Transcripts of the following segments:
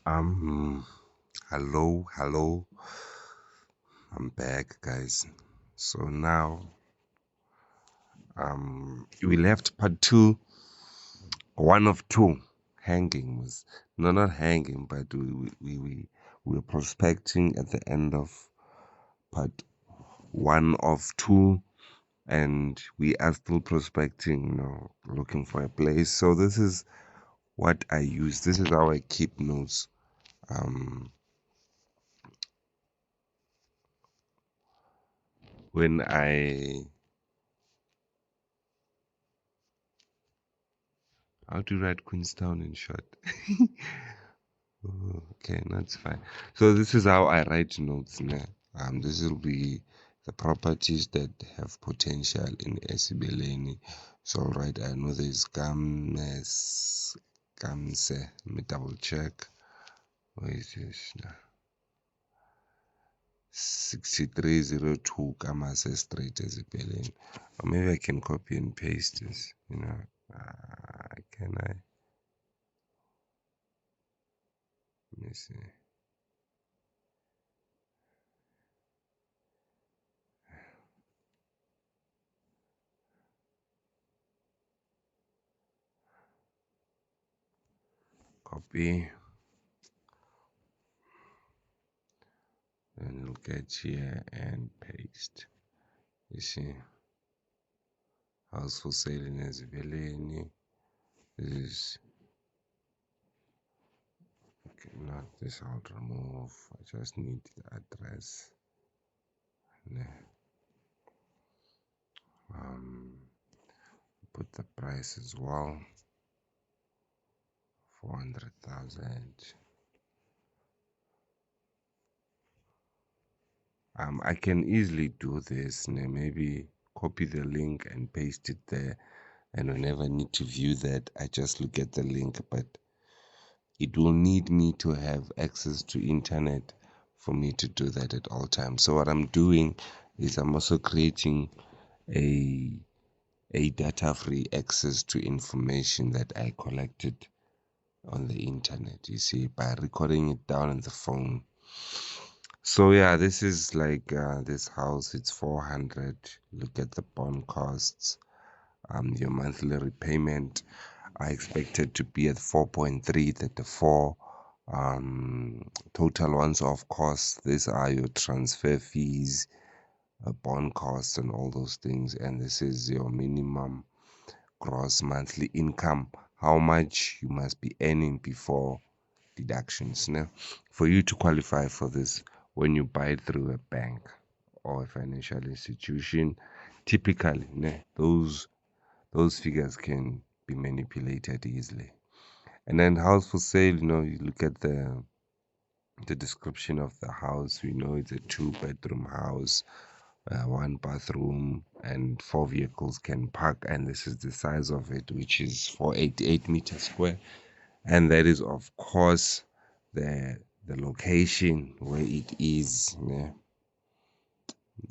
Um, hello. I'm back, guys. So now, we left part two, one of two. Hanging was no, not hanging, but we were prospecting at the end of part one of two, and we are still prospecting, looking for a place. So this is what I use. This is how I keep notes. Um, when I How to write Queenstown in short. Oh, okay, that's fine. So this is how I write notes now. This will be the properties that have potential in Esibeleni. So right, I know there's Gamse. Let me double check. Where is this now? 6302 Kamase Street, Esibeleni. Or maybe I can copy and paste this. Can I? Let me see. Copy. Then you'll get here and paste. You see, house for sale in Ezibeleni. This is okay, not this. I'll remove. I just need the address. Put the price as well. 400,000. I can easily do this. Maybe copy the link and paste it there. And whenever I need to view that, I just look at the link. But it will need me to have access to internet for me to do that at all times. So what I'm doing is I'm also creating a data free access to information that I collected on the internet, you see, by recording it down on the phone. So yeah, this is like this house, it's 400. Look at the bond costs. Your monthly repayment I expected to be at 4.334. Total once-off costs. These are your transfer fees, bond costs, and all those things. And this is your minimum gross monthly income. How much you must be earning before deductions. Now, for you to qualify for this, when you buy through a bank or a financial institution, typically, those figures can be manipulated easily. And then house for sale, you look at the description of the house. We know it's a 2-bedroom house, 1 bathroom, and 4 vehicles can park. And this is the size of it, which is 488 meters square. And that is, of course, the location where it is. Yeah,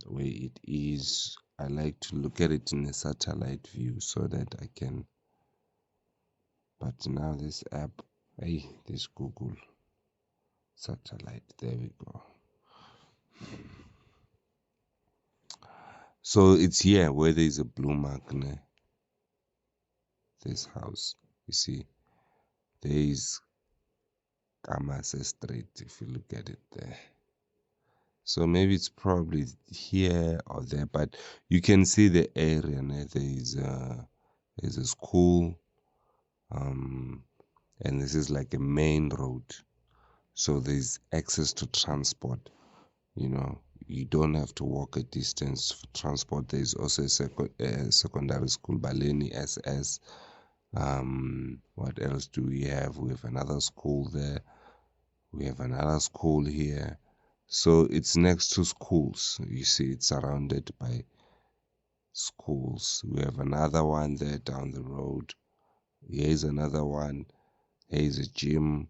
where it is. I like to look at it in a satellite view so that I can. But now this app, hey, this Google satellite, there we go. So it's here where there is a blue mark near this house. You see, there is Kamase Street if you look at it there. So maybe it's probably here or there, but you can see the area. There's a school, and this is like a main road. So there's access to transport. You don't have to walk a distance for transport. There's also a secondary school, Baleni SS. What else do we have? We have another school there. We have another school here. So it's next to schools. You see, it's surrounded by schools. We have another one there down the road. Here's another one. Here's a gym.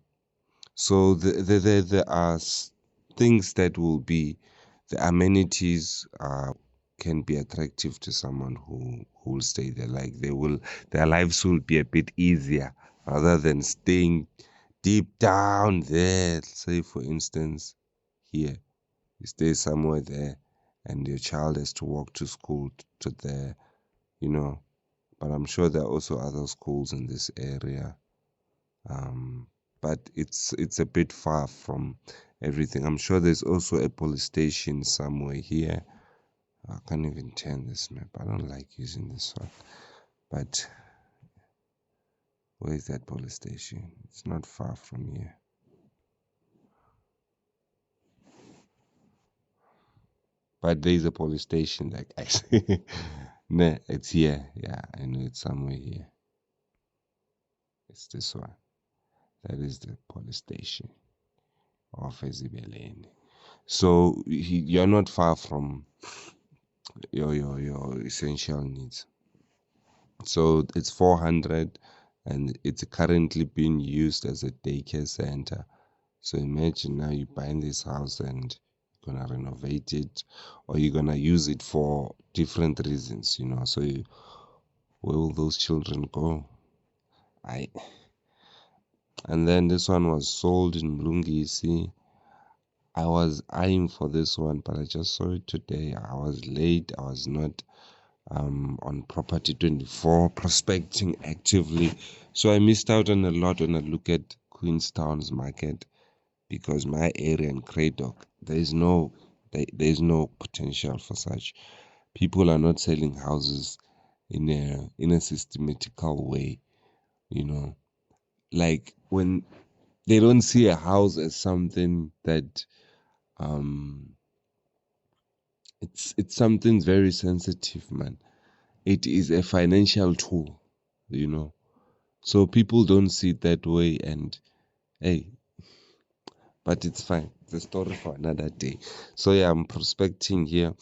So there are things that will be, the amenities can be attractive to someone who will stay there. Like their lives will be a bit easier rather than staying deep down there, say for instance, here, you stay somewhere there and your child has to walk to school to there, you know. But I'm sure there are also other schools in this area. But it's a bit far from everything. I'm sure there's also a police station somewhere here. I can't even turn this map. I don't like using this one. But where is that police station? It's not far from here. But there's a police station, like actually. Nah, it's here. Yeah, I know it's somewhere here. It's this one. That is the police station of Ezibeleni. So you're not far from your essential needs. So it's 400 and it's currently being used as a daycare center. So imagine now you buying this house and you're gonna renovate it or you're gonna use it for different reasons, you know. So where will those children go? I And then this one was sold in Mlungisi. I was eyeing for this one, but I just saw it today. I was late. I was not on Property 24 prospecting actively. So I missed out on a lot when I look at Queenstown's market because my area in Cradock, there's no potential for such. People are not selling houses in a systematical way, you know. Like when they don't see a house as something that um it's something very sensitive, man. It is a financial tool, you know. So people don't see it that way and hey, but it's fine. It's a story for another day. So yeah, I'm prospecting here.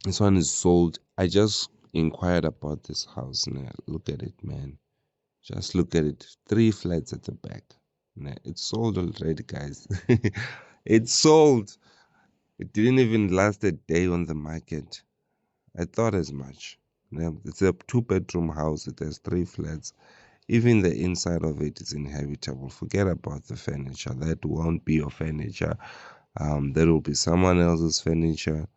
This one is sold. I just inquired about this house now. Look at it, man. Just look at it. 3 flats at the back. Nah, it's sold already, guys. It's sold. It didn't even last a day on the market. I thought as much. Yeah, it's a 2-bedroom house. It has 3 flats. Even the inside of it is inhabitable. Forget about the furniture. That won't be your furniture. That will be someone else's furniture.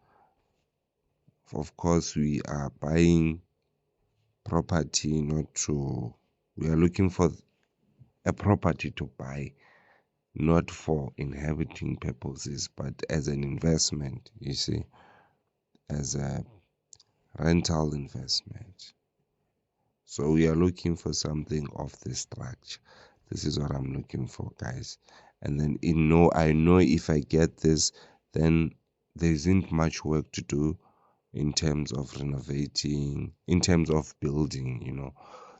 Of course, we are buying property not to. We are looking for a property to buy, not for inhabiting purposes, but as an investment. You see, as a rental investment. So we are looking for something of this structure. This is what I'm looking for, guys. And then I know if I get this, then there isn't much work to do in terms of renovating, in terms of building, you know.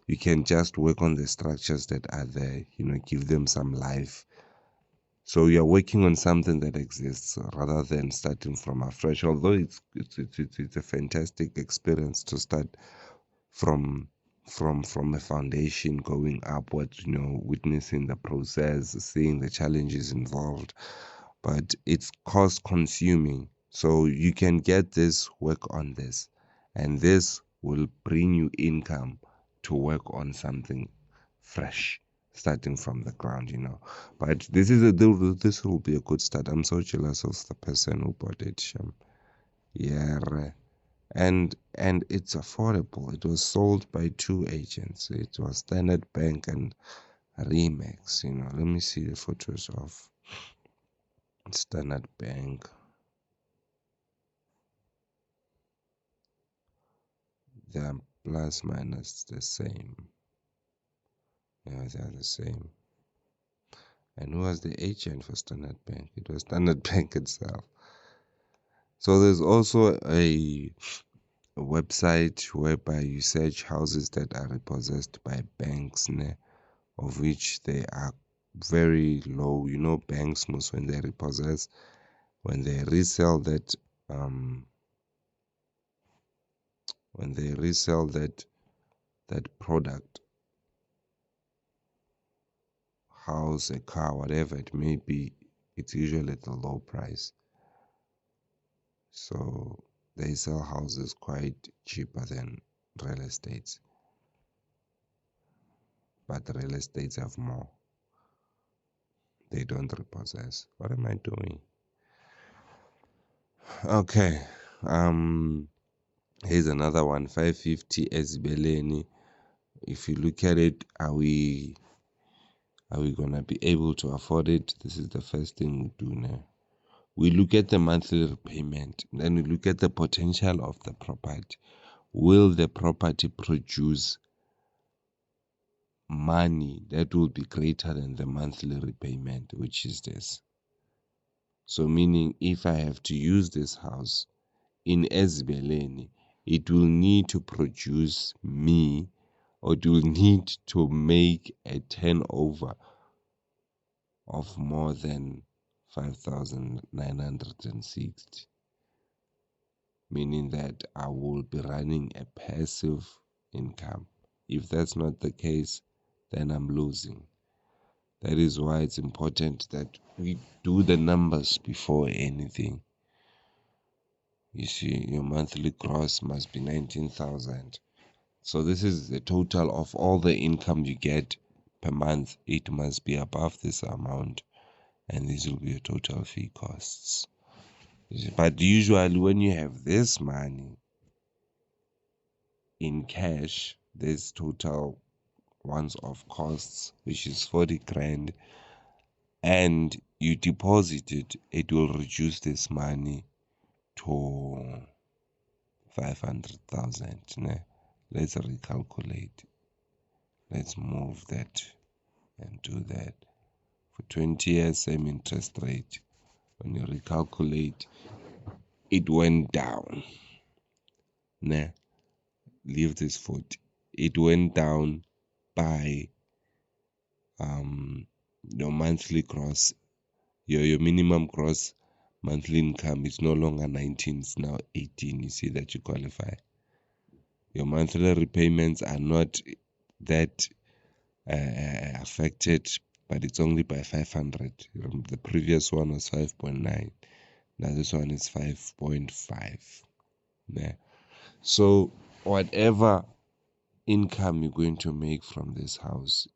You can just work on the structures that are there, you know, give them some life. So you're working on something that exists rather than starting from afresh. Although it's a fantastic experience to start from from a foundation going upwards, you know, witnessing the process, seeing the challenges involved, but it's cost consuming. So you can get this, work on this, and this will bring you income to work on something fresh, starting from the ground, you know. But this will be a good start. I'm so jealous of the person who bought it, Sham. Yeah, and it's affordable. It was sold by 2 agents. It was Standard Bank and Remax. You know, let me see the photos of Standard Bank. They're plus minus the same. Yeah, they're the same. And who was the agent for Standard Bank? It was Standard Bank itself. So there's also a website whereby you search houses that are repossessed by banks, of which they are very low. You know, banks most when they repossess, when they resell that, when they resell that product, house, a car, whatever it may be, it's usually at a low price. So they sell houses quite cheaper than real estates, but the real estates have more. they don't repossess. What am I doing? Okay. Here's another one, 550 Ezibeleni. If you look at it, are we gonna be able to afford it? This is the first thing we do now. We look at the monthly repayment, then we look at the potential of the property. Will the property produce money that will be greater than the monthly repayment, which is this? So meaning if I have to use this house in Ezibeleni, it will need to produce me, or it will need to make a turnover of more than 5,960, meaning that I will be running a passive income. If that's not the case, then I'm losing. That is why it's important that we do the numbers before anything. You see, your monthly gross must be 19,000. So this is the total of all the income you get per month. It must be above this amount, and these will be your total fee costs. But usually when you have this money in cash, there's total once-off costs, which is 40 grand, and you deposit it, it will reduce this money to 500,000. Let's recalculate. Let's move that and do that. For 20 years, same interest rate. When you recalculate, it went down. Leave this 40. It went down by your monthly gross. Your minimum gross monthly income is no longer 19, it's now 18. You see that you qualify. Your monthly repayments are not that affected, but it's only by 500. The previous one was 5.9. Now this one is 5.5. Yeah. So whatever income you're going to make from this house,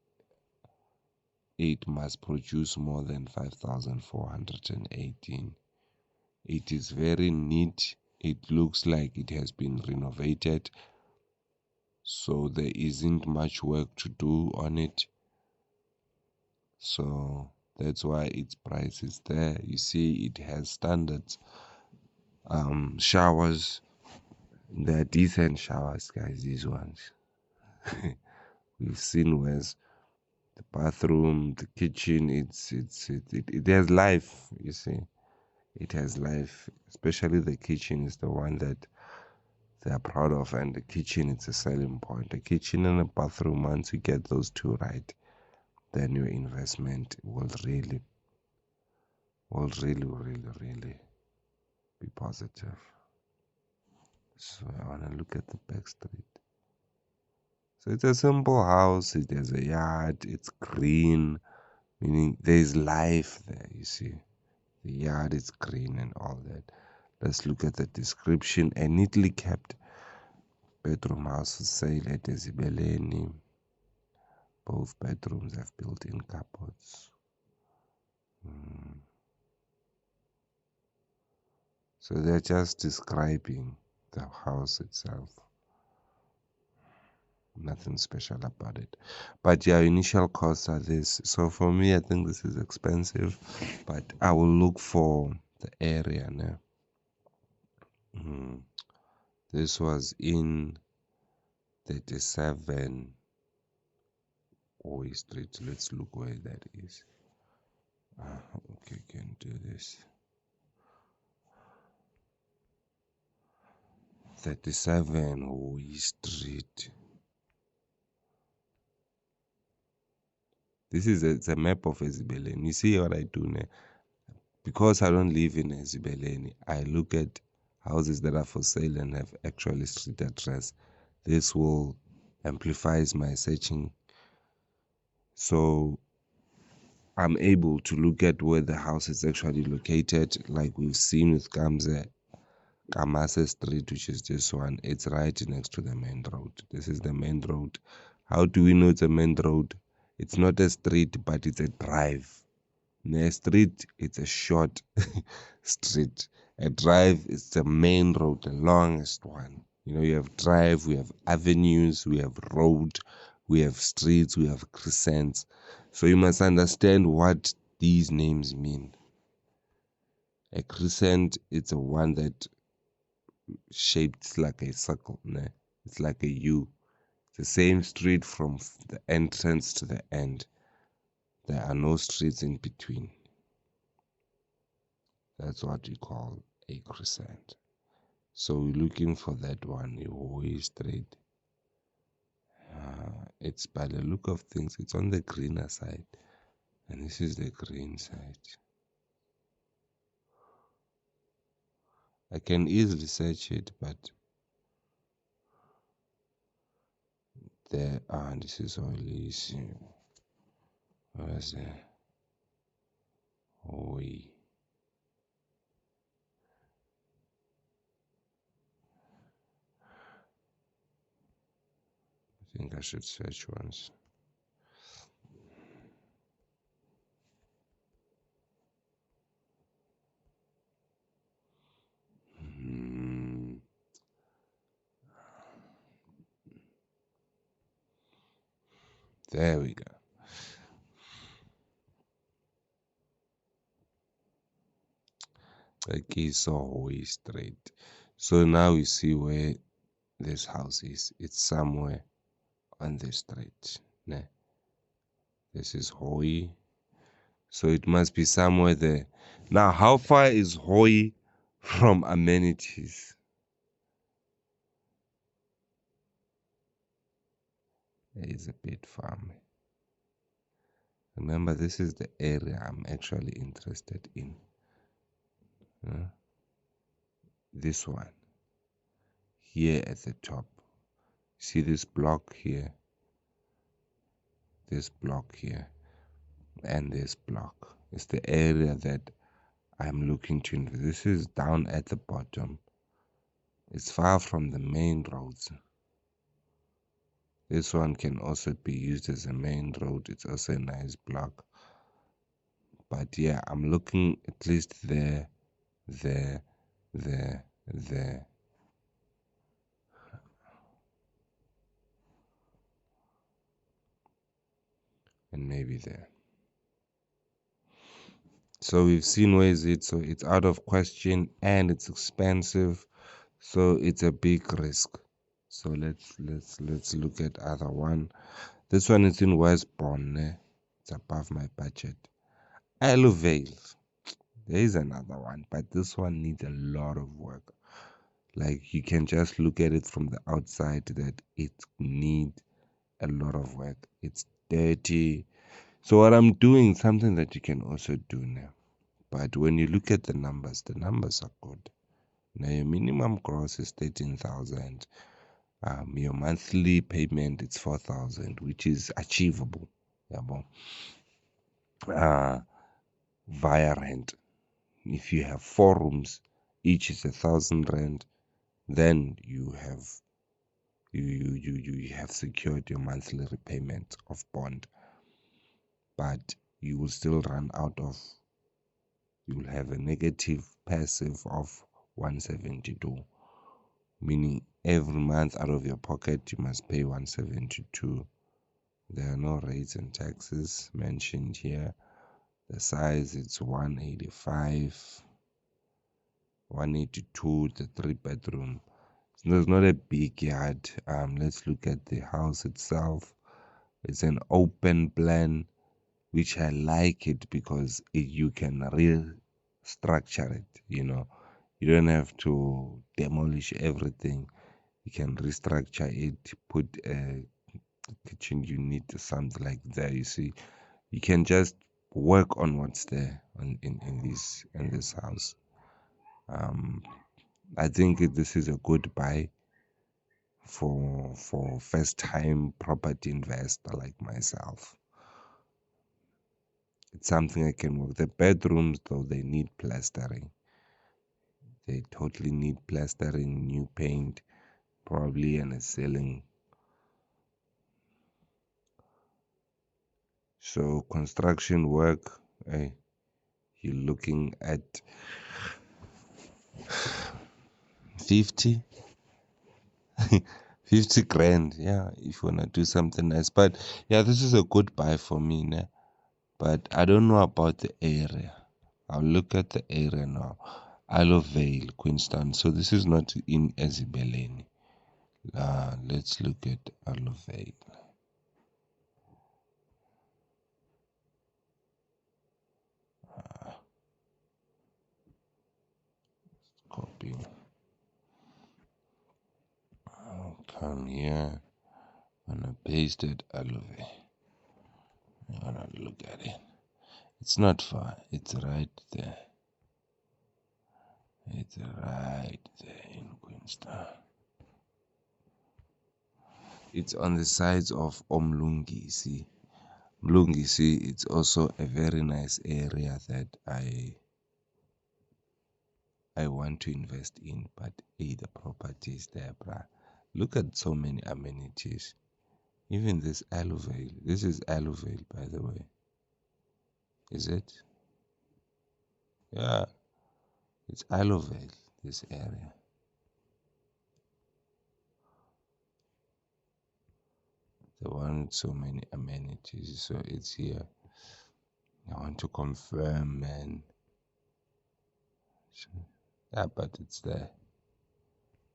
it must produce more than 5,418. It is very neat. It looks like it has been renovated, so there isn't much work to do on it. So that's why its price is there. You see, it has standards. Showers, they're decent showers, guys. These ones. We've seen worse. The bathroom, the kitchen, it has life. You see, it has life. Especially the kitchen is the one that they are proud of, and the kitchen is a selling point. The kitchen and the bathroom, once you get those two right, then your investment will really be positive. So I want to look at the back street. So it's a simple house. It has a yard. It's green, meaning there's life there. You see, the yard is green and all that. Let's look at the description. A neatly kept bedroom house for sale at Ezibeleni. Both bedrooms have built-in cupboards. So they're just describing the house itself. Nothing special about it. But yeah, initial costs are this. So for me, I think this is expensive, but I will look for the area now. This was in 37 Oy Street. Let's look where that is. Okay, can do this. 37 Oy Street. This is it's a map of Ezibeleni. You see what I do now? Because I don't live in Ezibeleni, I look at houses that are for sale and have actually street address. This will amplifies my searching. So I'm able to look at where the house is actually located, like we've seen with Kamse Street, which is this one. It's right next to the main road. This is the main road. How do we know it's a main road? It's not a street, but it's a drive. A street, it's a short street. A drive is the main road, the longest one. You have drive, we have avenues, we have road, we have streets, we have crescents. So you must understand what these names mean. A crescent, it's a one that shaped like a circle. Né? It's like a U. It's the same street from the entrance to the end. There are no streets in between. That's what we call a crescent. So we're looking for that one, Ihoe Strait. It's by the look of things, it's on the greener side. And this is the green side. I can easily search it, but there are, this is only, what is there? Oi. I think I should search once. There we go. Okay, so Ihoe Strait. So now we see where this house is. It's somewhere on the strait. Né? This is Ihoe. So it must be somewhere there. Now, how far is Ihoe from amenities? It is a bit far. Remember, this is the area I'm actually interested in. This one. Here at the top. See this block here? This block here. And this block. It's the area that I'm looking to invest. This is down at the bottom. It's far from the main roads. This one can also be used as a main road. It's also a nice block. But yeah, I'm looking at least there, there, there. And maybe there. So we've seen where is it. So it's out of question and it's expensive. So it's a big risk. So let's look at other one. This one is in Westbourne. It's above my budget. Isle of Vale. There is another one, but this one needs a lot of work. Like you can just look at it from the outside that it needs a lot of work. It's dirty. So what I'm doing, something that you can also do now. But when you look at the numbers are good. Now your minimum gross is 13,000. Your monthly payment is 4,000, which is achievable. Via rent. If you have 4 rooms, each is 1,000 rand, then you have secured your monthly repayment of bond. But you will still run out of, you will have a negative passive of 172, meaning every month out of your pocket you must pay 172. There are no rates and taxes mentioned here. The size, it's 185, 182, the 3-bedroom. So there's not a big yard. Let's look at the house itself. It's an open plan, which I like it because you can restructure it. You don't have to demolish everything. You can restructure it, put a kitchen unit or something like that. You see, you can just work on what's there in this house. I think this is a good buy for first time property investor like myself. It's something I can work. The bedrooms though, they need plastering. They totally need plastering, new paint, probably, and a ceiling. So construction work, you're looking at 50 50 grand. Yeah, if you wanna do something nice. But yeah, this is a good buy for me, ne? But I don't know about the area. I'll look at the area now. Isle of Vale, Queenstown. So this is not in Ezibeleni. Let's look at Isle of Vale. Copy. I'll come here. I'm gonna paste it. Isle of Vale. I'm gonna look at it. It's not far. It's right there. It's right there in Queenstown. It's on the sides of Omlungisi. Mlungisi, it's also a very nice area that I want to invest in, but the property is there, bruh. Look at so many amenities. Even this Isle of Vale. This is Isle of Vale, by the way. Is it? Yeah, it's Isle of Vale, this area. The one with so many amenities. So it's here. I want to confirm, man. Yeah, but it's there.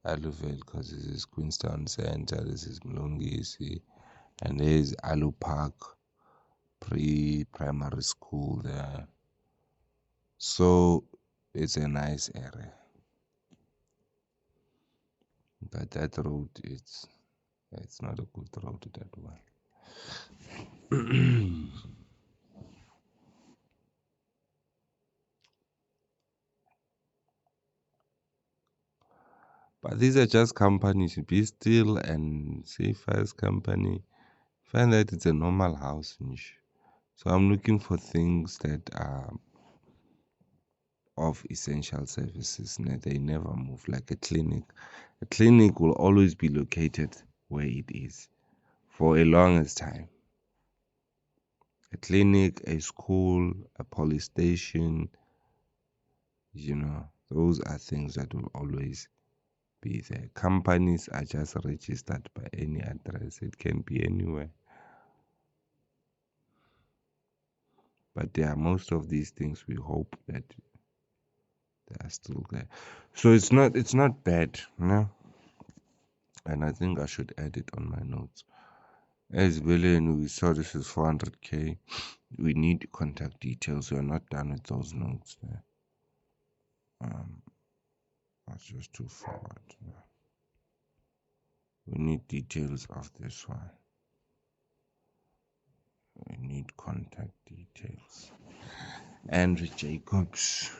Isle of Vale, because this is Queenstown Center, this is Mlungisi, and there's Alu Park pre-primary school there. So it's a nice area. But that road, it's not a good road, that one. But these are just companies. Be Still and Safest Company. Find that it's a normal house. So I'm looking for things that are of essential services. They never move, like a clinic. A clinic will always be located where it is for a longest time. A clinic, a school, a police station, those are things that will always be there. Companies are just registered by any address. It can be anywhere. But yeah, most of these things we hope that they are still there. So it's not bad, and I think I should add it on my notes. As Belen, we saw this is 400k. We need contact details. We're not done with those notes there. That's just too forward. We need details of this one. We need contact details. Andrew Jacobs.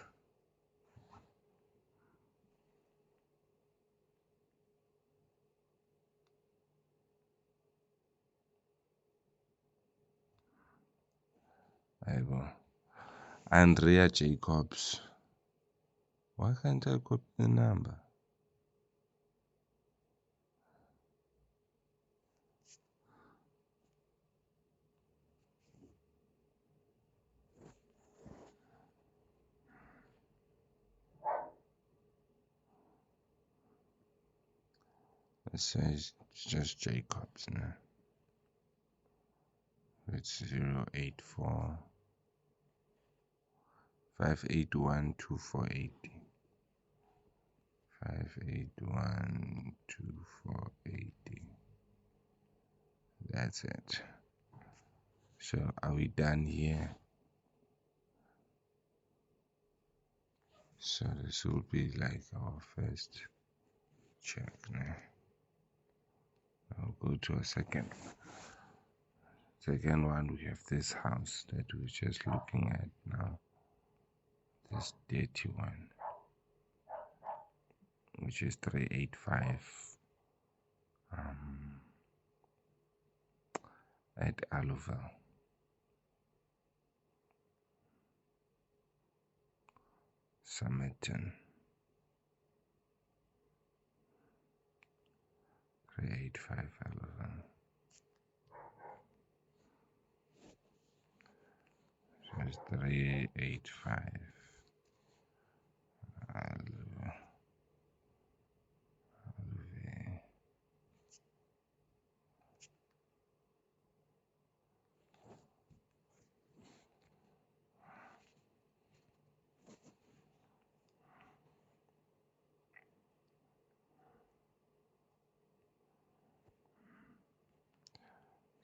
There you go. Andrea Jacobs. Why can't I copy the number? It says just Jacobs now. It's 084 581 2480. 581 2480. That's it. So are we done here? So this will be like our first check now. I'll go to a second one. We have this house that we're just looking at now, this dirty one, which is 385 at Aluvel. Summerton. 385 Aluvel. So It's 385. Alve.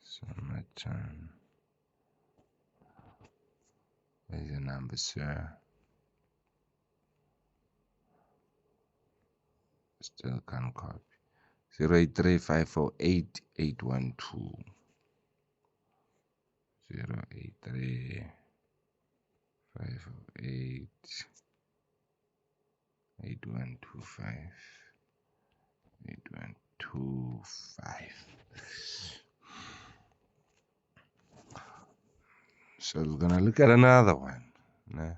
Summertime. Where's your number, sir? Still can't copy. 083548812. 08354888125. 8125. So we're gonna look at another one. Nah.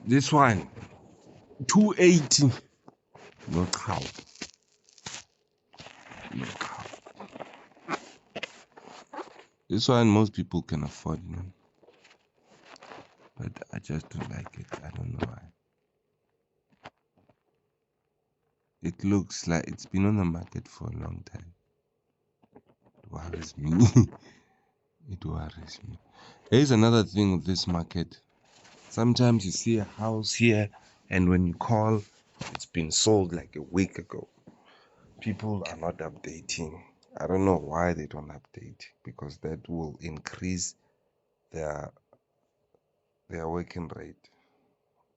This one, 280. No cow. No cow. This one most people can afford, man. But I just don't like it. I don't know why. It looks like it's been on the market for a long time. It worries me. It worries me. Here's another thing with this market. Sometimes you see a house here, and when you call, it's been sold like a week ago. People are not updating. I don't know why they don't update, because that will increase their working rate,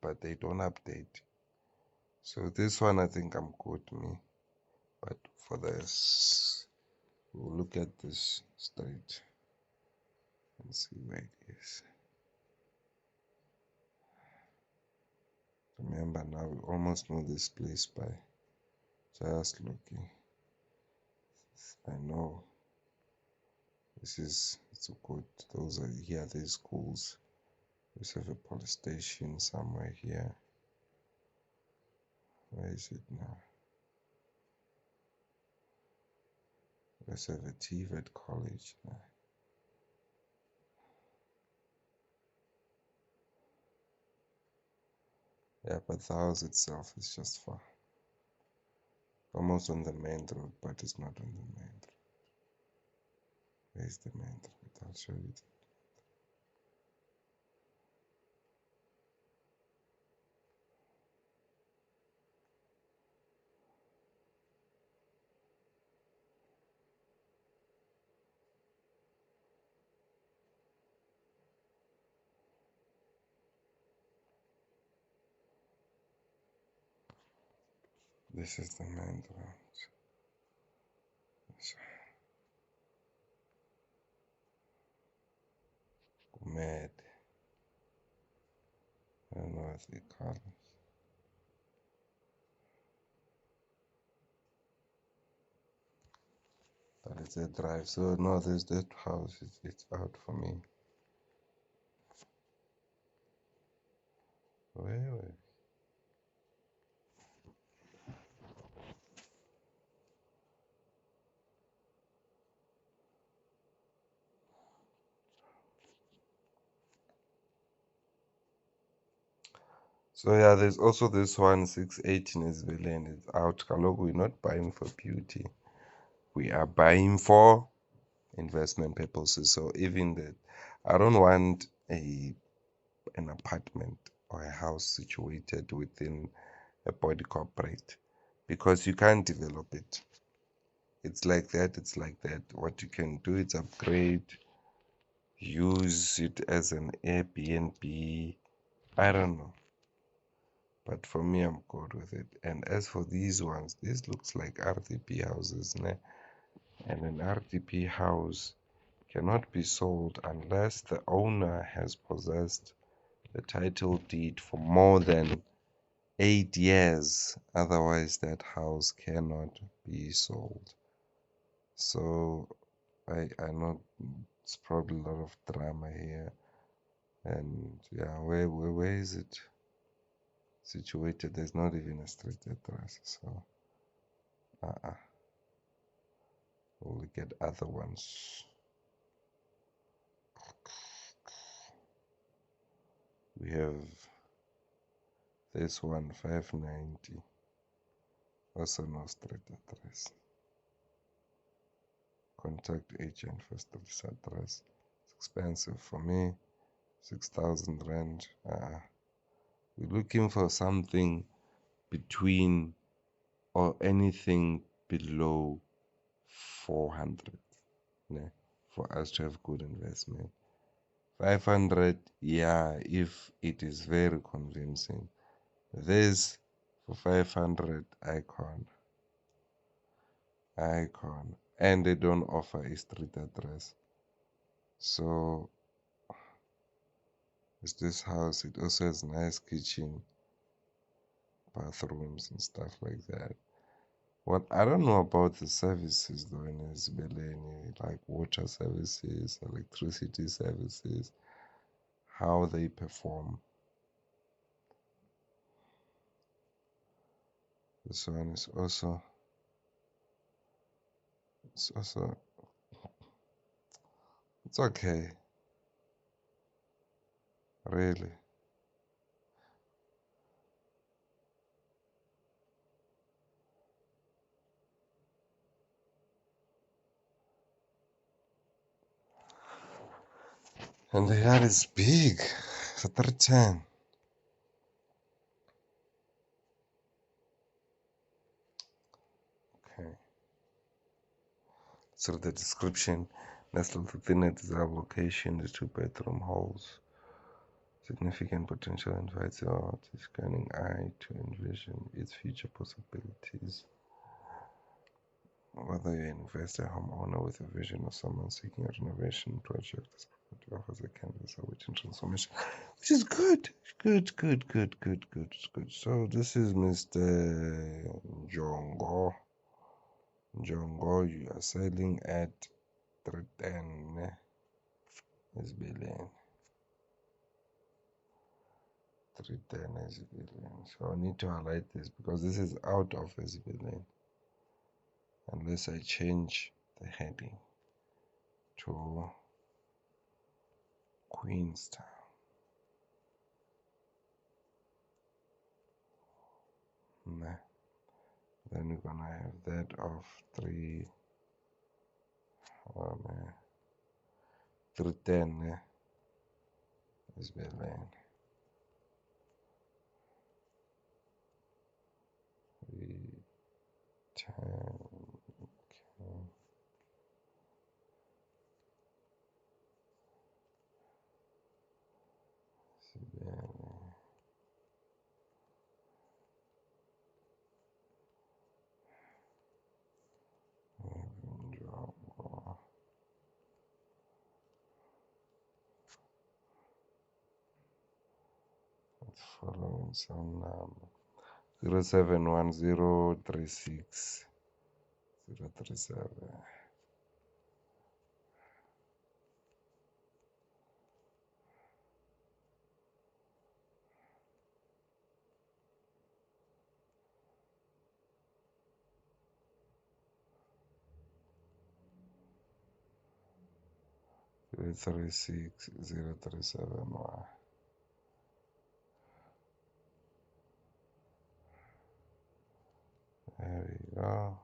but they don't update. So this one, I think I'm good, me. But for this, we'll look at this straight and see where it is. Remember, now we almost know this place by just looking. I know it's so good. Those are here, there's schools. We have a police station somewhere here. Where is it now? Let's have a TVET college now. Yeah, but the house itself is just far. Almost on the main road, but it's not on the main road. Where's the main road? I'll show you. This is the main road. Mad. I don't know what they call it. But it's a drive. So no, there's that house. It's out for me. Where? So yeah, there's also this one, 618 is Villain. It's out. Kaloku, we're not buying for beauty. We are buying for investment purposes. So even that, I don't want an apartment or a house situated within a body corporate, because you can't develop it. It's like that. It's like that. What you can do is upgrade, use it as an Airbnb. I don't know. But for me, I'm good with it. And as for these ones, this looks like RDP houses, né? And an RDP house cannot be sold unless the owner has possessed the title deed for more than 8 years. Otherwise, that house cannot be sold. So I know it's probably a lot of drama here. And yeah, where is it situated? There's not even a street address. So we'll look at other ones. We have this one, 590. Also no street address. Contact agent for street address. It's expensive for me. 6,000 rand. We're looking for something between or anything below 400, né, for us to have good investment. 500, yeah, if it is very convincing. This for 500, icon, and they don't offer a street address. So it's this house. It also has nice kitchen, bathrooms, and stuff like that. What I don't know about the services though in Isibeleni, like water services, electricity services, how they perform. This one is also, it's okay, really. And the yard is big. It's a 310. Okay. So the description, nestled within a desired location, the 2-bedroom halls. Significant potential invites your scanning eye to envision its future possibilities. Whether you're an investor, homeowner with a vision, or someone seeking a renovation project, this property offers a canvas awaiting transformation, which is good. Good. So this is Mr. Jongo. You are selling at 310 Isibeleni. 310 Isibeleni. So I need to highlight this because this is out of Isibeleni. Unless I change the heading to Queenstown. Nah. Then we're gonna have that of 310 Isibeleni. 310. Following some number 071036 037. Zero 36 037 Y. There we go.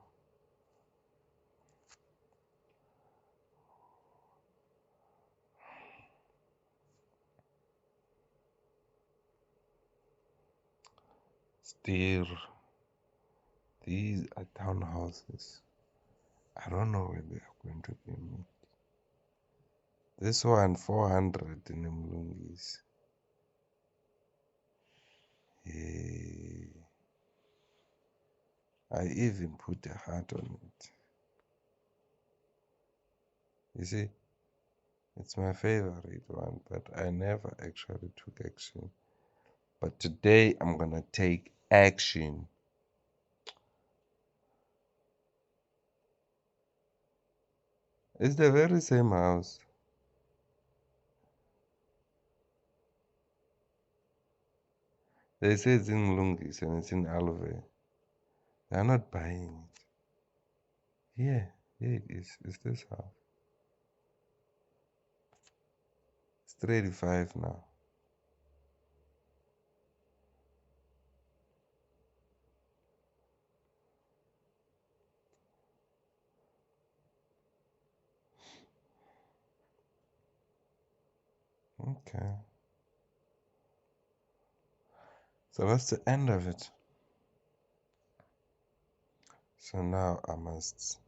Still, these are townhouses. I don't know where they are going to be made. This one 400 in Mlungis. Hey. I even put a heart on it. You see, it's my favorite one, but I never actually took action. But today I'm gonna take action. It's the very same house. They say it's in Lungis and it's in Alve. They're not buying it. Yeah, Yeah, it is. It's this house. It's 385 now. Okay. So that's the end of it. So now I must.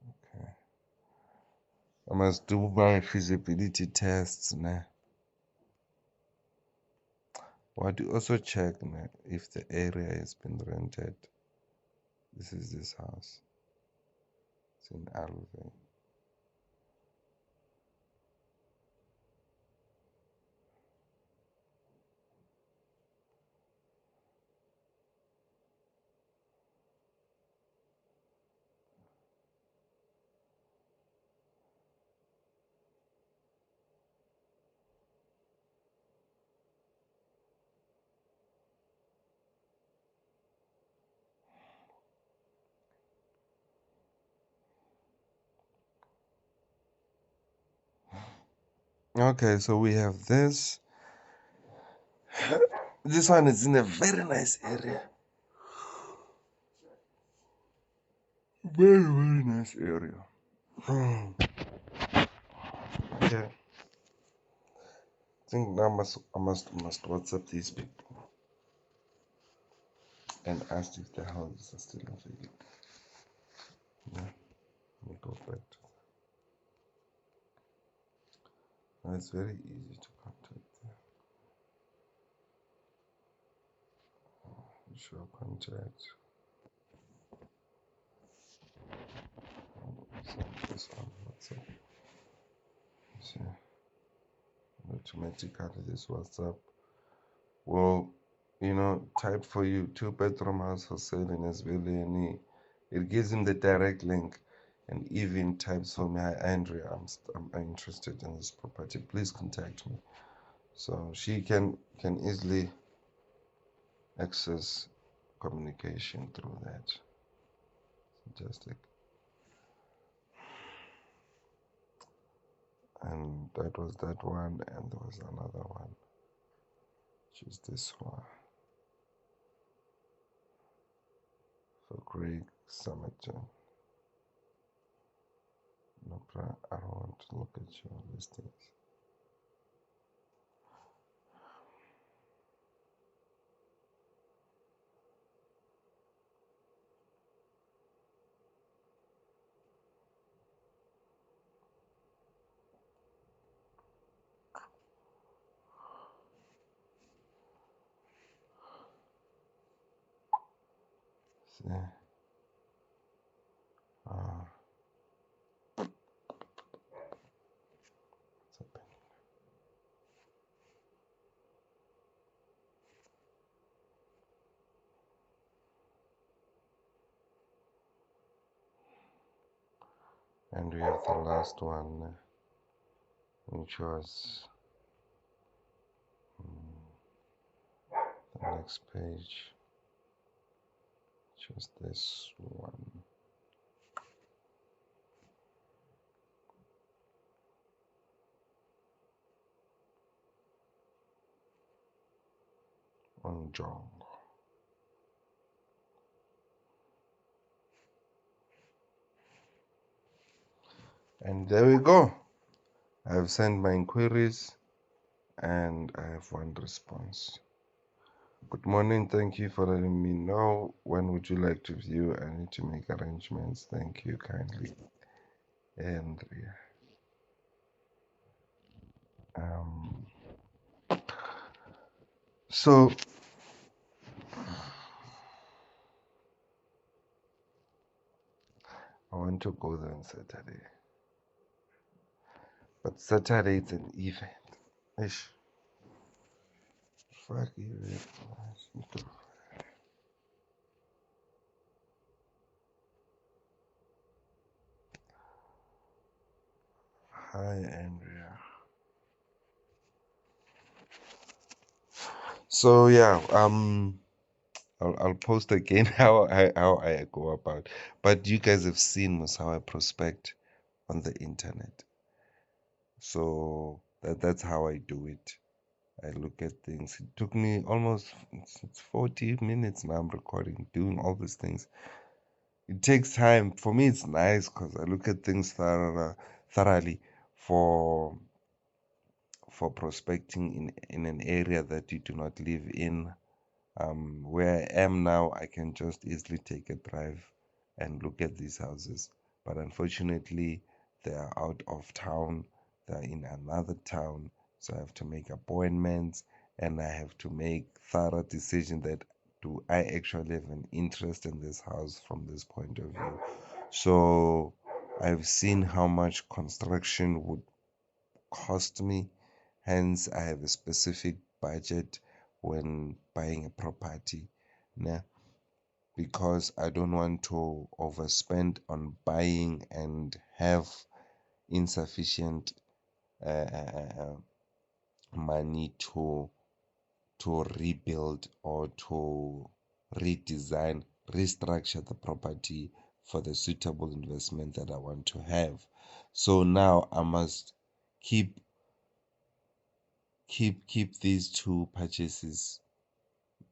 Okay. I must do my feasibility tests now. What do also check now if the area has been rented. This is this house. It's in Alvin. Okay, so we have this. This one is in a very nice area. Very, very nice area. Okay. I think now I must WhatsApp these people and ask if the houses are still available. Yeah, let me go back to that. It's very easy to contact them. Show contact. Send this on WhatsApp. See, automatically this WhatsApp will, type for you 2-bedroom house for sale in Esvilliani. It gives him the direct link and even types for me, "Hi Andrea, I'm interested in this property. Please contact me." So she can easily access communication through that. Fantastic. And that was that one, and there was another one, which is this one for Craig Summerton. No, I don't want to look at your listings. See, uh, what's happening? And we have the last one, which was the next page, which was this one on Jong. And there we go. I've sent my inquiries and I have one response. Good morning. Thank you for letting me know. When would you like to view? I need to make arrangements. Thank you kindly, Andrea. Um, so I want to go there on Saturday, but Saturday it's an event. Ish. Fuck event. Hi, Andrea. So yeah, I'll post again how I go about. But you guys have seen most how I prospect on the internet. So that's how I do it. I look at things. It took me almost it's 40 minutes now. I'm recording, doing all these things. It takes time. For me, it's nice because I look at things thoroughly for prospecting in an area that you do not live in. Where I am now, I can just easily take a drive and look at these houses. But unfortunately, they are out of town, they're in another town, so I have to make appointments and I have to make thorough decision that do I actually have an interest in this house from this point of view. So I've seen how much construction would cost me. Hence, I have a specific budget when buying a property. Nah, because I don't want to overspend on buying and have insufficient money to rebuild or to redesign, restructure the property for the suitable investment that I want to have. So now I must keep keep these two purchases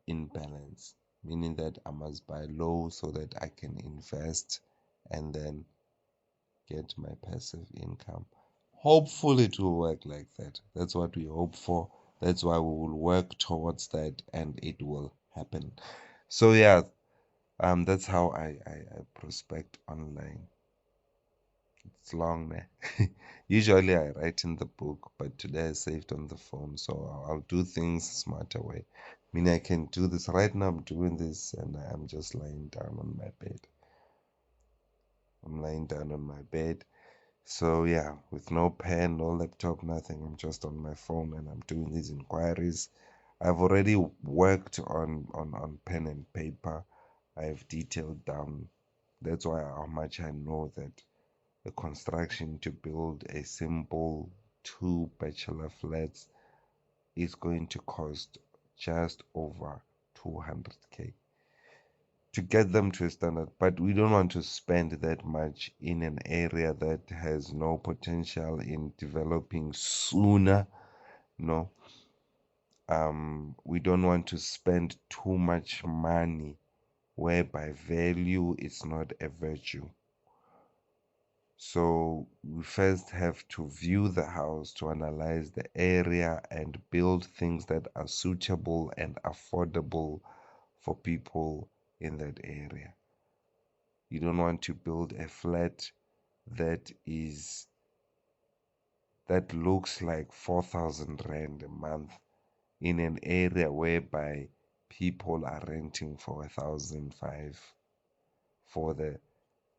in balance, meaning that I must buy low so that I can invest and then get my passive income. Hopefully, it will work like that. That's what we hope for. That's why we will work towards that and it will happen. So, yeah, that's how I prospect online. It's long, man. Usually I write in the book, but today I saved on the phone, so I'll do things smarter way. I mean, I can do this right now. I'm doing this, and I'm just lying down on my bed. I'm lying down on my bed. So yeah, with no pen, no laptop, nothing. I'm just on my phone, and I'm doing these inquiries. I've already worked on pen and paper. I've detailed down. That's why how much I know that the construction to build a simple two bachelor flats is going to cost just over 200K to get them to a standard. But we don't want to spend that much in an area that has no potential in developing sooner. No, we don't want to spend too much money whereby value is not a virtue. So we first have to view the house to analyze the area and build things that are suitable and affordable for people in that area. You don't want to build a flat that looks like 4,000 rand a month in an area whereby people are renting for 1,500 for the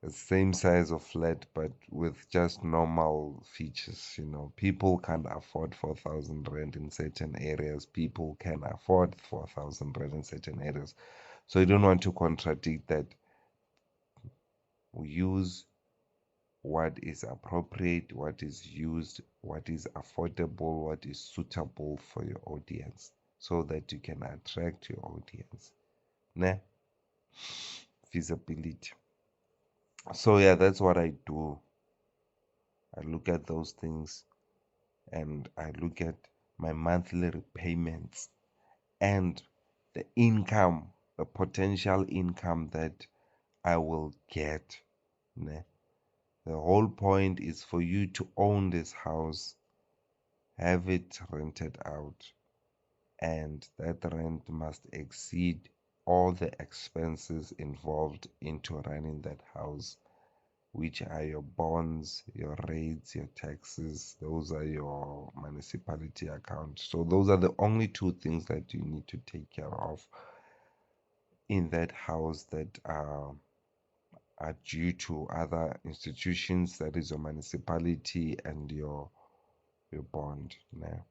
same size of flat but with just normal features. People can't afford 4,000 rand in certain areas. People can afford 4,000 rand in certain areas. So you don't want to contradict that. We use what is appropriate, what is used, what is affordable, what is suitable for your audience so that you can attract your audience. Nah, feasibility. So yeah, that's what I do. I look at those things and I look at my monthly repayments and the income, the potential income that I will get. Nah. The whole point is for you to own this house, have it rented out, and that rent must exceed all the expenses involved into running that house, which are your bonds, your rates, your taxes. Those are your municipality account. So those are the only two things that you need to take care of in that house that are due to other institutions, that is your municipality and your bond. Now,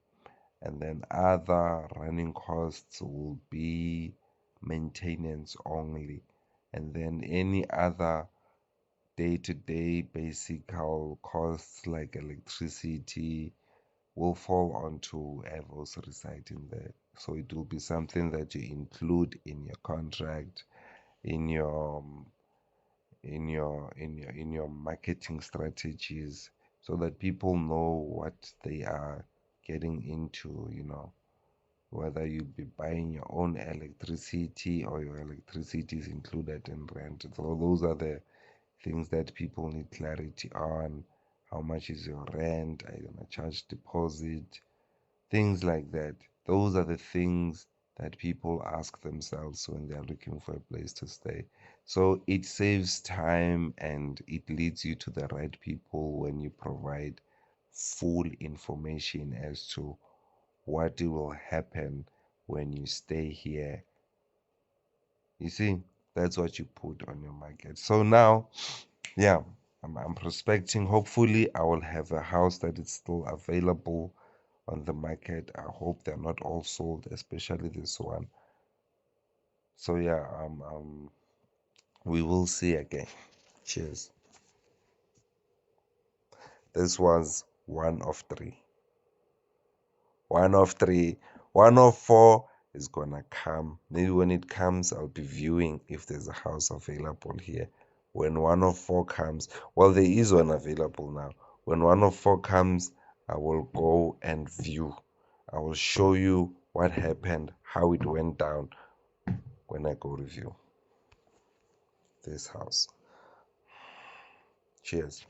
and then other running costs will be maintenance only, and then any other day-to-day basic costs like electricity will fall onto whoever's residing there. So it will be something that you include in your contract, in your in your marketing strategies, so that people know what they are getting into, whether you be buying your own electricity or your electricity is included in rent. So those are the things that people need clarity on. How much is your rent? Are you gonna charge deposit? Things like that. Those are the things that people ask themselves when they're looking for a place to stay. So it saves time and it leads you to the right people when you provide full information as to what will happen when you stay here. You see, that's what you put on your market. So now, yeah, I'm prospecting. Hopefully, I will have a house that is still available on the market. I hope they're not all sold, especially this one. So yeah, we will see again. Cheers. This was one of three. One of three. One of four is gonna come. Maybe when it comes, I'll be viewing if there's a house available here. When one of four comes, well, there is one available now. When one of four comes, I will go and view. I will show you what happened, how it went down when I go review this house. Cheers.